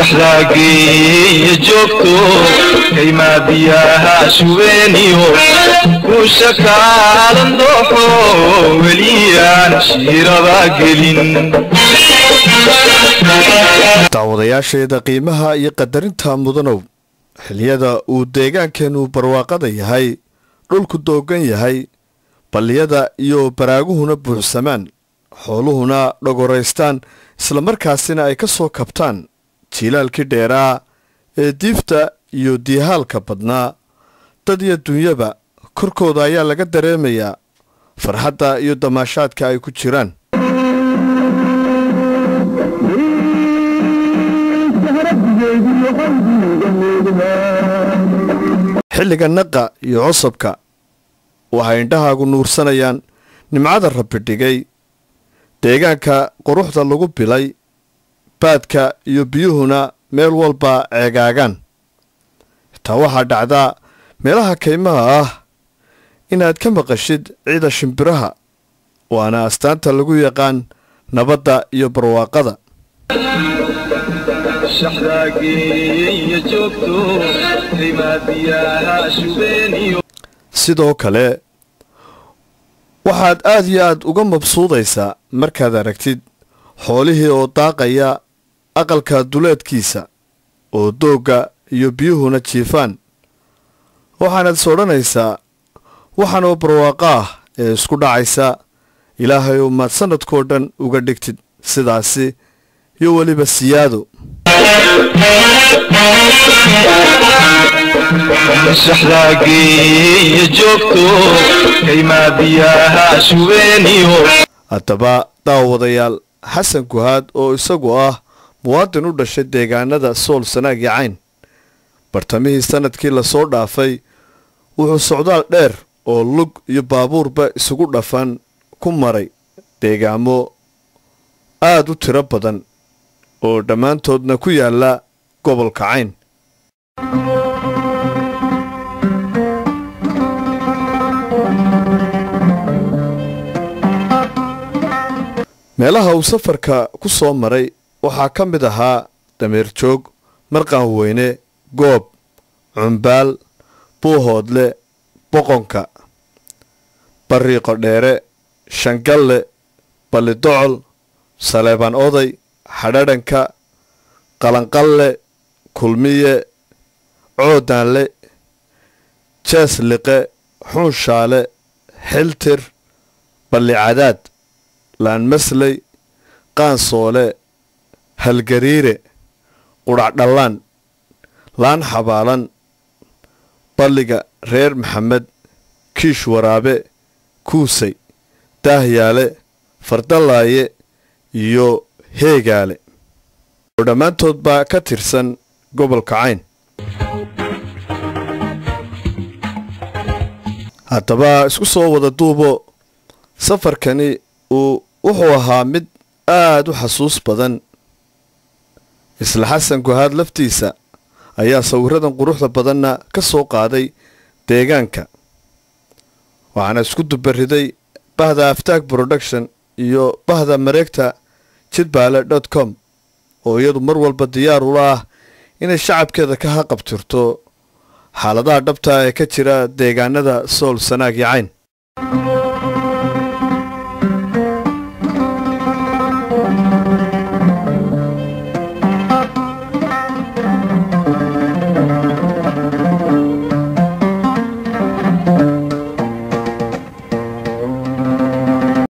شحلاقي جوكتو كيما بياها شوينيو وشكال ندوحو وليان شيرا باقلين daawadayaasheeda qiimaha iyo qadarinta mudanow xilliyada uu deegaankeenu barwaaqada yahay dhulku doogan yahay balliyada iyo baraaguhuna buuxsamaan xooluhuna dhagoraystaan isla markaasina ay ka soo kabtaan jiilaalkii dheeraa ee diifta iyo diihaalka badnaa dad iyo dunyaba korkooda ayaa laga dareemayaa farxadda iyo damaashaadka ay ku jiraan xilliga naqa iyo cusubka waxay indhahaagu nuursanayaan nimcada rabbi dhigay deegaanka quruxda lagu bilay baadka iyo biyuhuna meel walba ceegaagaan xitaa waxaa dhacdaa meelaha kaymaha ah inaad ka maqashid ciida shimbiraha waana astaanta lagu yaqaan nabadda iyo barwaaqada sidoo kale waxaad aad iyo aad uga mabsuudaysaa markaad aragtid xoolihii oo daaqaya aqalka duleedkiisa oo doogga iyo biyuhuna jiifaan waxaanaad is odhanaysaa waxaanoo barwaaqo ah ee isku dhacaysa ilaahay oo maad sanadkoo dhan uga dhigtid sidaasi iyo weliba siyaado haddaba daawadayaal xasan guhaad oo isagu ah muwaadin u dhashay deegaanada sool sanaag iyo cayn bartamihii sanadkii lasoo dhaafay wuxuu socdaal dheer oo lug iyo baabuurba isugu dhafan ku maray deegaamo aad u tiro badan oo dhammaantoodna ku yaalla gobolka cayn meelaha uu safarka ku soo maray waxaa ka mid ahaa dameer joog marqaan weyne goob cumbaal buuhoodle boqonka bariiqo dheere shangalle ballidocol saleebaan oday xadhadhanka qalanqalle kulmiye coodaanle jeesliqe xuunshaale xiltir ballicadaad laanmasley qaansoole halgariire qudhacdhallaan laan xabaalan balliga reer maxamed kiish waraabe kuusay daahyaale fardallaaye iyo heegaale oo dhammaantood baa ka tirsan gobolka cayn haddaba isku soo wada duubo safarkani wuxuu ahaa mid aad u xasuus badan isla xasan guhaad laftiisa ayaa sawiradan quruxda badanna ka soo qaaday deegaanka waxaana isku dubariday bahda aftaag production iyo bahda mareegta jidbaale.com oo iyadu mar walba diyaar ula ah inay shacabkeeda ka haqabtirto xaaladaha dhabta ee ka jira deegaanada sool sanaag iyo cayn